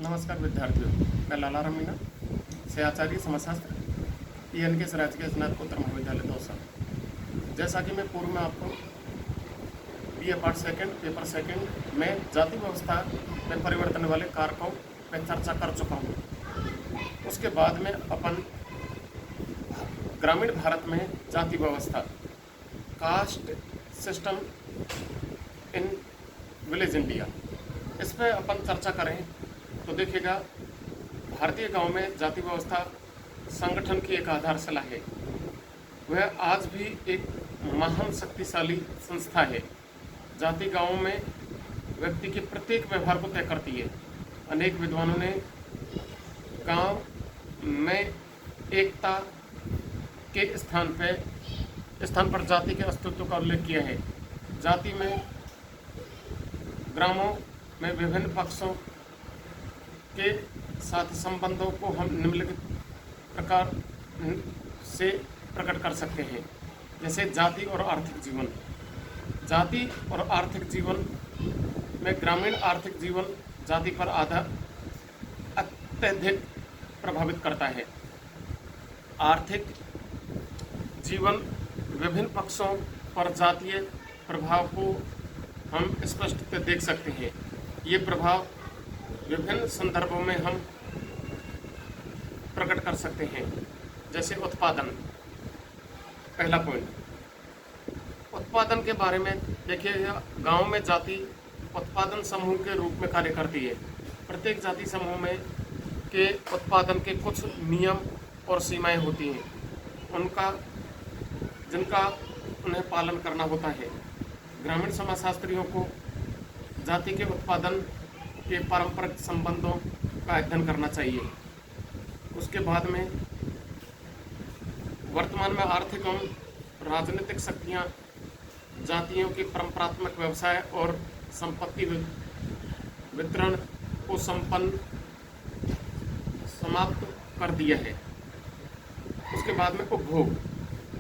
नमस्कार विद्यार्थियों, मैं लाला रमीना से आचार्य समाजशास्त्र PN के राजकीय स्नातकोत्तर महाविद्यालय दौसा। जैसा कि मैं पूर्व में आपको BA part second paper second में जाति व्यवस्था में परिवर्तन वाले कारकों पर चर्चा कर चुका हूँ। उसके बाद में अपन ग्रामीण भारत में जाति व्यवस्था, caste system in village India, इस पर अपन चर्चा करें तो देखिएगा, भारतीय गांव में जाति व्यवस्था संगठन की एक आधारशिला है। वह आज भी एक महान शक्तिशाली संस्था है। जाति गांवों में व्यक्ति के प्रत्येक व्यवहार को तय करती है। अनेक विद्वानों ने गांव में एकता के स्थान पर जाति के अस्तित्व का उल्लेख किया है। जाति में ग्रामों में विभिन्न पक्षों के साथ संबंधों को हम निम्नलिखित प्रकार से प्रकट कर सकते हैं। जैसे जाति और आर्थिक जीवन। जाति और आर्थिक जीवन में ग्रामीण आर्थिक जीवन जाति पर अत्यधिक प्रभावित करता है। आर्थिक जीवन विभिन्न पक्षों पर जातीय प्रभाव को हम स्पष्ट देख सकते हैं। ये प्रभाव विभिन्न संदर्भों में हम प्रकट कर सकते हैं। जैसे उत्पादन, पहला पॉइंट, उत्पादन के बारे में देखिएगा। गांव में जाति उत्पादन समूह के रूप में कार्य करती है। प्रत्येक जाति समूह में के उत्पादन के कुछ नियम और सीमाएं होती हैं, जिनका उन्हें पालन करना होता है। ग्रामीण समाजशास्त्रियों को जाति के उत्पादन के पारंपरिक संबंधों का अध्ययन करना चाहिए। उसके बाद में वर्तमान में आर्थिक एवं राजनीतिक शक्तियां जातियों के परंपरात्मक व्यवसाय और संपत्ति वितरण को समाप्त कर दिया है। उसके बाद में उपभोग।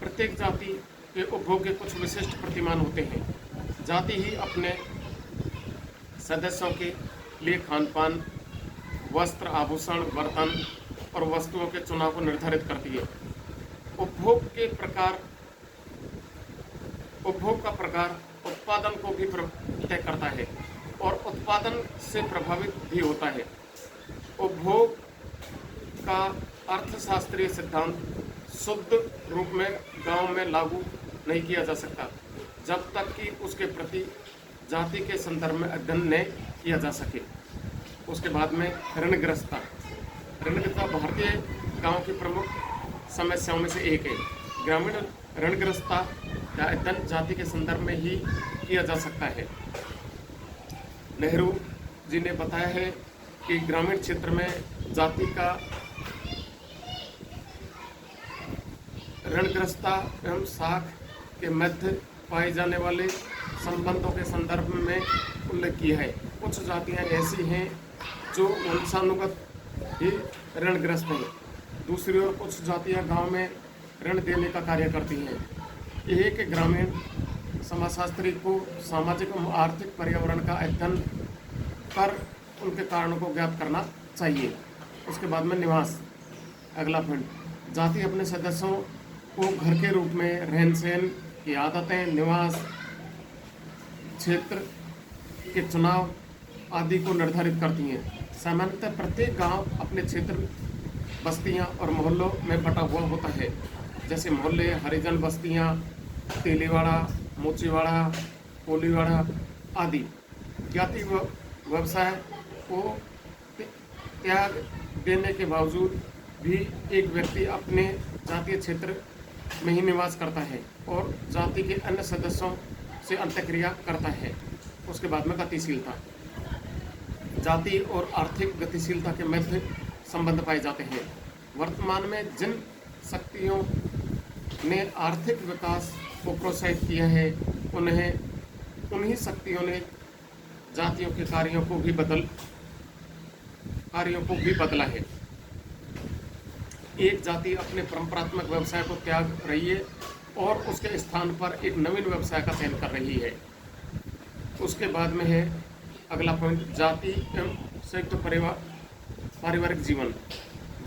प्रत्येक जाति के उपभोग के कुछ विशिष्ट प्रतिमान होते हैं। जाति ही अपने सदस्यों के लिए खान पान, वस्त्र, आभूषण, बर्तन और वस्तुओं के चुनाव को निर्धारित करती है। उपभोग का प्रकार उत्पादन को भी तय करता है और उत्पादन से प्रभावित भी होता है। उपभोग का अर्थशास्त्रीय सिद्धांत शुद्ध रूप में गांव में लागू नहीं किया जा सकता जब तक कि उसके प्रति जाति के संदर्भ में अध्ययन न किया जा सके। उसके बाद में ऋणग्रस्तता। ऋणग्रस्तता भारतीय गांव की प्रमुख समस्याओं में से एक है। ग्रामीण ऋणग्रस्तता का अध्ययन जाति के संदर्भ में ही किया जा सकता है। नेहरू जी ने बताया है कि ग्रामीण क्षेत्र में जाति का ऋणग्रस्तता एवं साख के मध्य पाए जाने वाले संबंधों के संदर्भ में उल्लेख किया है। कुछ जातियां ऐसी हैं जो वंशानुगत ही ऋणग्रस्त हैं। दूसरी ओर कुछ जातियां गांव में ऋण देने का कार्य करती हैं। एक ग्रामीण समाजशास्त्री को सामाजिक एवं आर्थिक पर्यावरण का अध्ययन कर उनके कारणों को ज्ञात करना चाहिए। उसके बाद में निवास, अगला पॉइंट। जाति अपने सदस्यों को घर के रूप में रहन सहन की आदतें, निवास क्षेत्र के चुनाव आदि को निर्धारित करती हैं। सामान्यतः प्रत्येक गांव अपने क्षेत्र, बस्तियां और मोहल्लों में बटा हुआ होता है। जैसे मोहल्ले, हरिजन बस्तियां, तेलीवाड़ा, मोचीवाड़ा, कोलीवाड़ा आदि। जाति व्यवसाय को त्याग देने के बावजूद भी एक व्यक्ति अपने जातीय क्षेत्र में ही निवास करता है और जाति के अन्य सदस्यों से अंतःक्रिया करता है। उसके बाद में गतिशीलता। जाति और आर्थिक गतिशीलता के मध्य संबंध पाए जाते हैं। वर्तमान में जिन शक्तियों ने आर्थिक विकास को प्रोत्साहित किया है, उन्हीं शक्तियों ने जातियों के कार्यों को भी बदला है। एक जाति अपने परंपरात्मक व्यवसाय को त्याग रही है और उसके स्थान पर एक नवीन व्यवसाय का चयन कर रही है। उसके बाद में है अगला पॉइंट, जाति एवं संयुक्त पारिवारिक जीवन।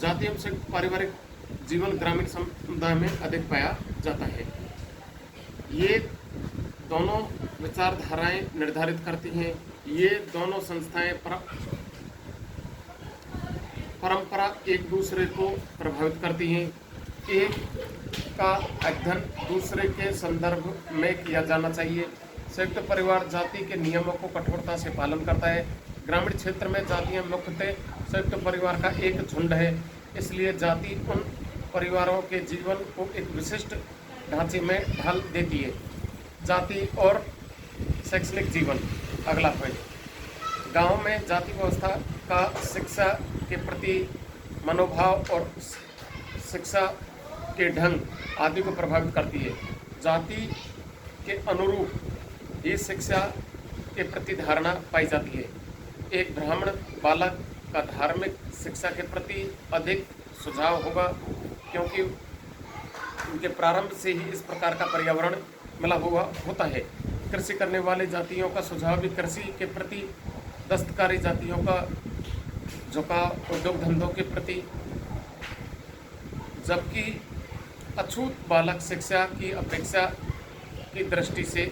जातीय से पारिवारिक जीवन ग्रामीण समुदाय में अधिक पाया जाता है। ये दोनों विचारधाराएं निर्धारित करती हैं। ये दोनों संस्थाएं परंपरा एक दूसरे को प्रभावित करती हैं। एक का अध्ययन दूसरे के संदर्भ में किया जाना चाहिए। संयुक्त परिवार जाति के नियमों को कठोरता से पालन करता है। ग्रामीण क्षेत्र में जातियां मुख्यतः संयुक्त परिवार का एक झुंड है, इसलिए जाति उन परिवारों के जीवन को एक विशिष्ट ढांचे में ढाल देती है। जाति और शैक्षणिक जीवन। अगला पॉइंट, गांव में जाति व्यवस्था का शिक्षा के प्रति मनोभाव और शिक्षा के ढंग आदि को प्रभावित करती है। जाति के अनुरूप ही शिक्षा के प्रति धारणा पाई जाती है। एक ब्राह्मण बालक का धार्मिक शिक्षा के प्रति अधिक सुझाव होगा, क्योंकि उनके प्रारंभ से ही इस प्रकार का पर्यावरण मिला हुआ होता है। कृषि करने वाले जातियों का सुझाव भी कृषि के प्रति, दस्तकारी जातियों का झुकाव उद्योग धंधों के प्रति, जबकि अछूत बालक शिक्षा की अपेक्षा की दृष्टि से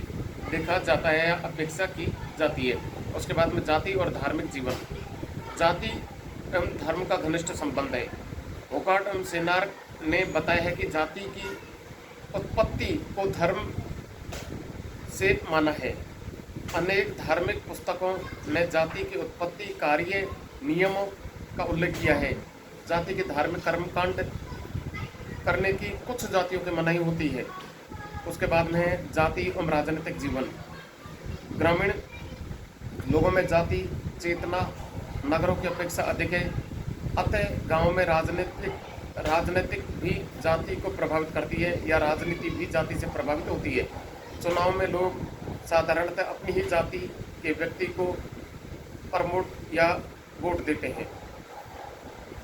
देखा जाता है या अपेक्षा की जाती है। उसके बाद में जाति और धार्मिक जीवन। जाति एवं धर्म का घनिष्ठ संबंध है। होकार्ट एवं सेनार ने बताया है कि जाति की उत्पत्ति को धर्म से माना है। अनेक धार्मिक पुस्तकों ने जाति की उत्पत्ति कार्य नियमों का उल्लेख किया है। जाति के धार्मिक कर्मकांड करने की कुछ जातियों की मनाही होती है। उसके बाद में है जाति एवं राजनीतिक जीवन। ग्रामीण लोगों में जाति चेतना नगरों की अपेक्षा अधिक है, अतः गांव में राजनीतिक भी जाति को प्रभावित करती है या राजनीति भी जाति से प्रभावित होती है। चुनाव में लोग साधारणतः अपनी ही जाति के व्यक्ति को प्रमोट या वोट देते हैं।